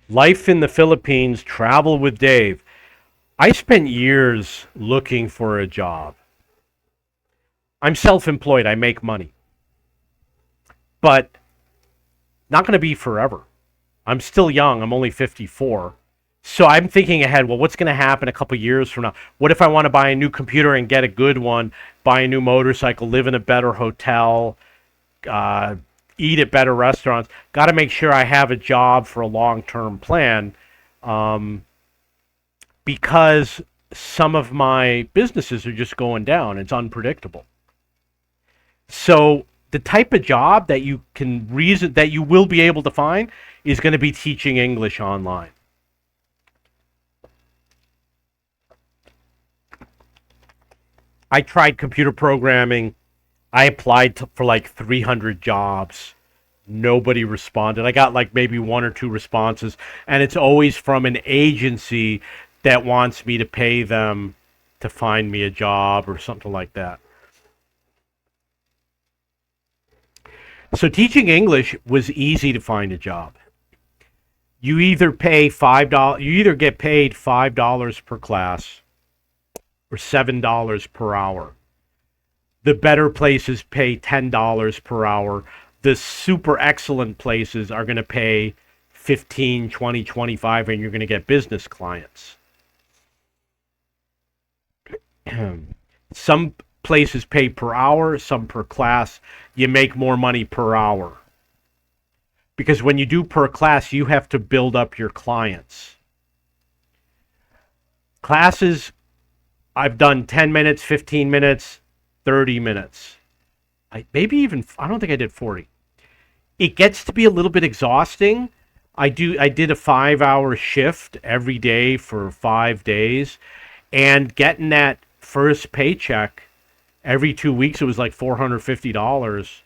Life in the Philippines, travel with Dave. I spent years looking for a job. I'm self employed, I make money, but not going to be forever. I'm still young, I'm only 54. So I'm thinking ahead, well, what's going to happen a couple years from now? What if I want to buy a new computer and get a good one, buy a new motorcycle, live in a better hotel, uh, eat at better restaurants? Got to make sure I have a job for a long term plan. Um, because some of my businesses are just going down. It's unpredictable. So the type of job that you can reason that you will be able to find is going to be teaching English online. I tried computer programming. I applied for like 300 jobs. Nobody responded. I got like maybe one or two responses, and it's always from an agency that wants me to pay them to find me a job or something like that. So teaching English was easy to find a job. You either pay $5, you either get paid $5 per class or $7 per hour. The better places pay $10 per hour. The super excellent places are going to pay 15, 20, 25, and you're going to get business clients. Some places pay per hour, some per class. You make more money per hour. Because when you do per class, you have to build up your clients. Classes, I've done 10 minutes, 15 minutes, 30 minutes. I don't think I did 40. It gets to be a little bit exhausting. I did a 5 hour shift every day for 5 days, and getting that first paycheck every 2 weeks, it was like $450.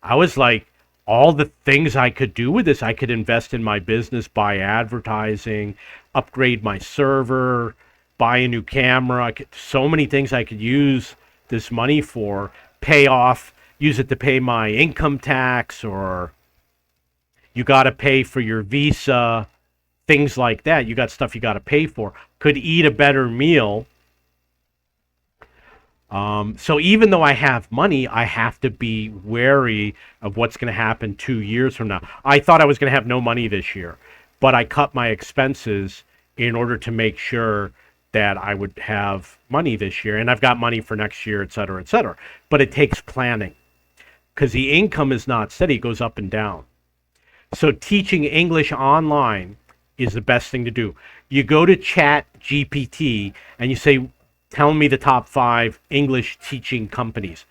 I was like, all the things I could do with this, I could invest in my business, buy advertising, upgrade my server, buy a new camera. So many things I could use this money for, pay off, use it to pay my income tax, or you got to pay for your visa, things like that. You got stuff you got to pay for. Could eat a better meal. So even though I have money, I have to be wary of what's going to happen 2 years from now. I thought I was going to have no money this year, but I cut my expenses in order to make sure that I would have money this year, and I've got money for next year, et cetera, et cetera. But it takes planning because the income is not steady; it goes up and down. So teaching English online is the best thing to do. You go to Chat GPT and you say, tell me the top 5 English teaching companies.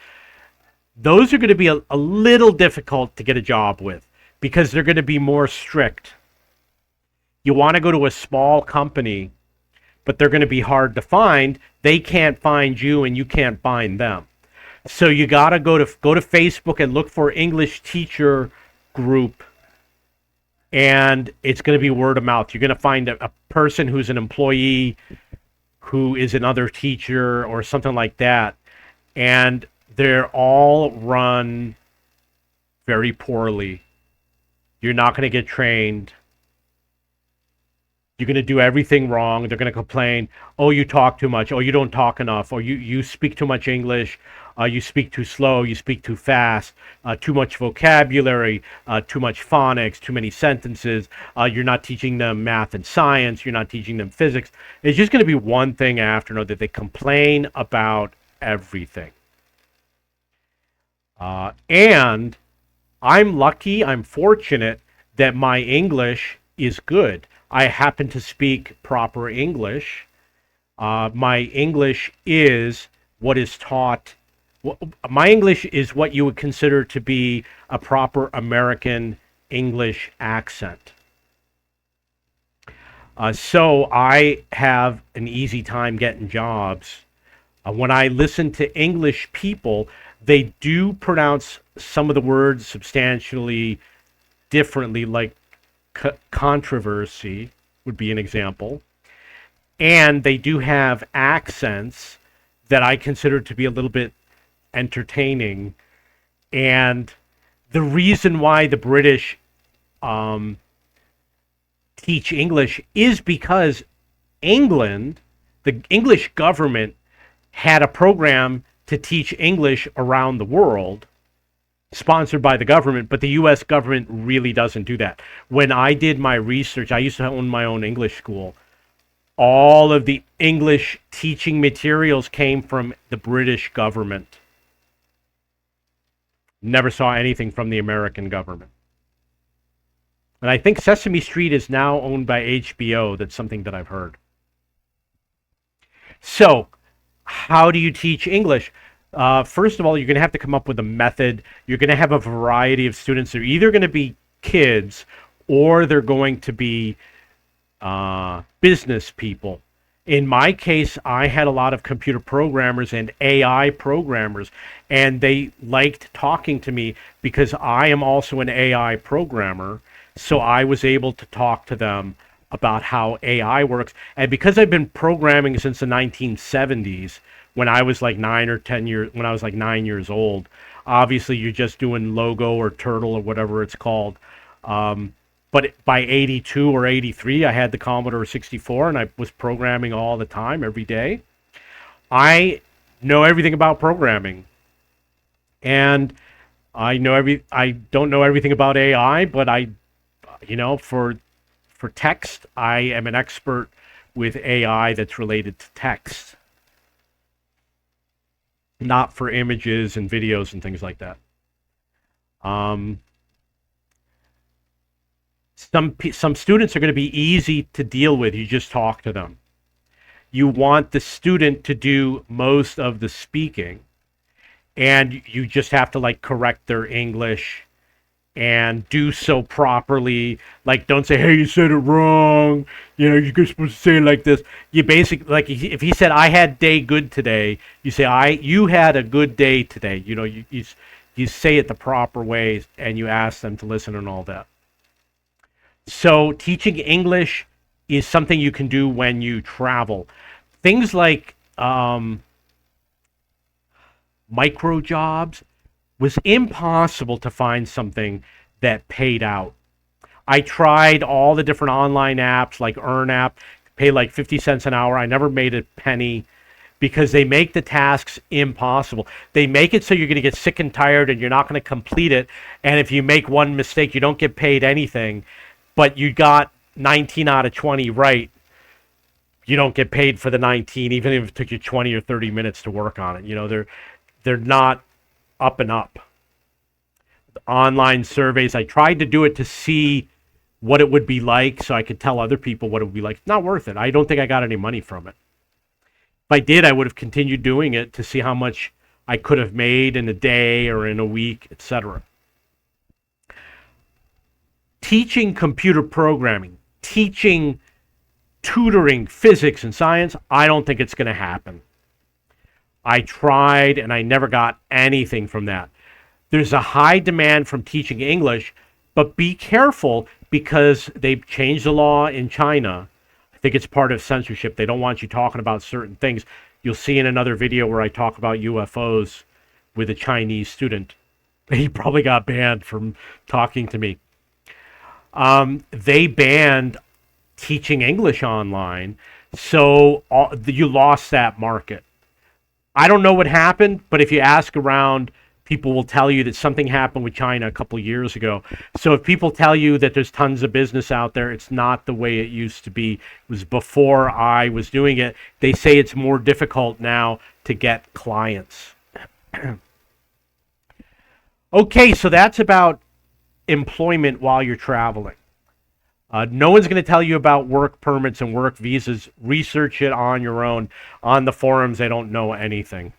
Those are going to be a little difficult to get a job with because they're going to be more strict. You want to go to a small company, but they're going to be hard to find. They can't find you and you can't find them. So you got to go to Facebook and look for English teacher group, and it's going to be word of mouth. You're going to find a person who's an employee who is another teacher or something like that, and they're all run very poorly. You're not going to get trained. You're going to do everything wrong. They're going to complain, oh, you talk too much, oh, you don't talk enough, or you speak too much English, you speak too slow, you speak too fast, too much vocabulary, too much phonics, too many sentences, you're not teaching them math and science, you're not teaching them physics. It's just going to be one thing after another. They complain about everything. And I'm lucky, I'm fortunate that my English is good. I happen to speak proper English. My English is what is taught. My English is what you would consider to be a proper American English accent. So I have an easy time getting jobs. When I listen to English people, they do pronounce some of the words substantially differently, like controversy would be an example. And they do have accents that I consider to be a little bit entertaining. And the reason why the British um, teach English is because England, the English government, had a program to teach English around the world, sponsored by the government, but the US government really doesn't do that. When I did my research, I used to own my own English school. All of the English teaching materials came from the British government. Never saw anything from the American government. And I think Sesame Street is now owned by HBO. That's something that I've heard. So, how do you teach English? First of all, you're going to have to come up with a method. You're going to have a variety of students. They're either going to be kids or they're going to be business people. In my case, I had a lot of computer programmers and AI programmers, and they liked talking to me because I am also an AI programmer. So I was able to talk to them about how AI works. And because I've been programming since the 1970s, when I was like 9 years old, obviously you're just doing Logo or Turtle or whatever it's called. But by 82 or 83, I had the Commodore 64 and I was programming all the time, every day. I know everything about programming. And I don't know everything about AI, but for text, I am an expert with AI that's related to text, not for images and videos and things like that. Some students are going to be easy to deal with. You just talk to them. You want the student to do most of the speaking, and you just have to like correct their English and do so properly. Like, don't say, hey, you said it wrong. You're supposed to say it like this. You basically, like, if he said, I had day good today, you say, you had a good day today. You say it the proper way, and you ask them to listen and all that. So teaching English is something you can do when you travel. Things like micro jobs, was impossible to find something that paid out. I tried all the different online apps like EarnApp, pay like 50 cents an hour. I never made a penny because they make the tasks impossible. They make it so you're going to get sick and tired and you're not going to complete it. And if you make one mistake, you don't get paid anything. But you got 19 out of 20 right. You don't get paid for the 19, even if it took you 20 or 30 minutes to work on it. They're not up and up. Online surveys, I tried to do it to see what it would be like so I could tell other people what it would be like. It's not worth it. I don't think I got any money from it. If I did, I would have continued doing it to see how much I could have made in a day or in a week, etc. Teaching computer programming, teaching tutoring physics and science, I don't think it's going to happen. I tried and I never got anything from that. There's a high demand from teaching English, but be careful because they've changed the law in China. I think it's part of censorship. They don't want you talking about certain things. You'll see in another video where I talk about UFOs with a Chinese student. He probably got banned from talking to me. They banned teaching English online, so you lost that market. I don't know what happened, but if you ask around, people will tell you that something happened with China a couple of years ago. So if people tell you that there's tons of business out there, it's not the way it used to be. It was before I was doing it. They say it's more difficult now to get clients. Okay, so that's about employment while you're traveling. No one's going to tell you about work permits and work visas. Research it on your own. On the forums, they don't know anything.